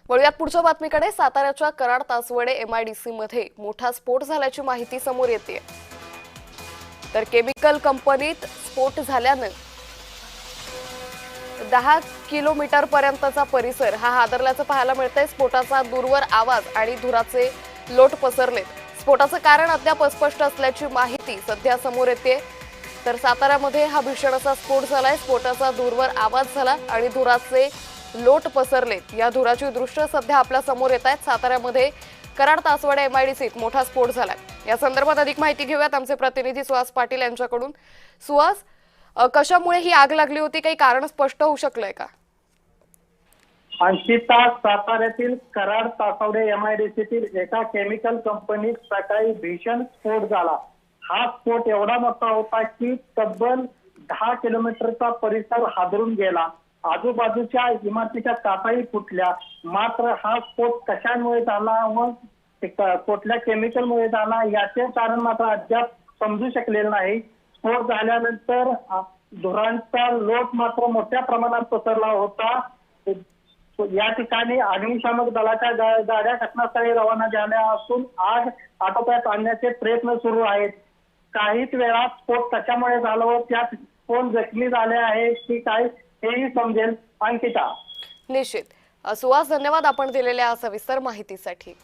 वळूयात पुढच्या बातमीकडे। साताऱ्याच्या कराड तासवडे एमआयडीसी मध्ये मोठा स्फोट झाल्याची माहिती समोर येते। तर केमिकल कंपनीत स्फोट झाल्याने 10 किलोमीटर पर्यंतचा परिसर हा हादरल्याचं पाहायला मिळतंय। स्फोटाचा दूरवर आवाज आणि धुराचे लोट पसरले। स्फोटाचं कारण अद्याप अस्पष्ट असल्याची माहिती सध्या समोर येते। तर साताऱ्यामध्ये हा भीषण असा स्फोट झालाय। स्फोटाचा दूरवर आवाज झाला आणि धुराचे लोट पसरलेत। या धुराची दृश्य सध्या आपल्या समोर येत आहेत। साताऱ्यामध्ये कराड तासवडे एमआयडीसीत मोठा स्फोट झालाय। या संदर्भात अधिक माहिती घेऊयात आमचे प्रतिनिधी सुहास पाटील यांच्याकडून। सुहास, कशामुळे ही आग लागली होती, काही कारण स्पष्ट होऊ शकलंय का? अंकिता, साताऱ्यातील कराड तासवडे एमआयडीसीतील एका केमिकल कंपनीत सकाळी भीषण स्फोट झाला। हा स्फोट एवढा मोठा होता की तब्बल 10 किलोमीटरचा परिसर हादरून गेला। आजूबाजूच्या इमारतीच्या काचाही फुटल्या। मात्र हा स्फोट कशामुळे झाला व कुठल्या केमिकलमुळे झाला याचे कारण मात्र अद्याप समजू शकलेलं नाही। स्फोट झाल्यानंतर धुरांचा लोट मात्र मोठ्या प्रमाणात पसरला होता। या ठिकाणी अग्निशामक दलाच्या गाड्या घटनास्थळी रवाना झाल्या असून आग आटोक्यात आणण्याचे प्रयत्न सुरू आहेत। काहीच वेळात स्फोट कशामुळे झाला व त्यात कोण जखमी झाले आहे की काय हेही समजेल। अंकिता, निश्चित सुहास, धन्यवाद आपण दिलेल्या सविस्तर माहितीसाठी।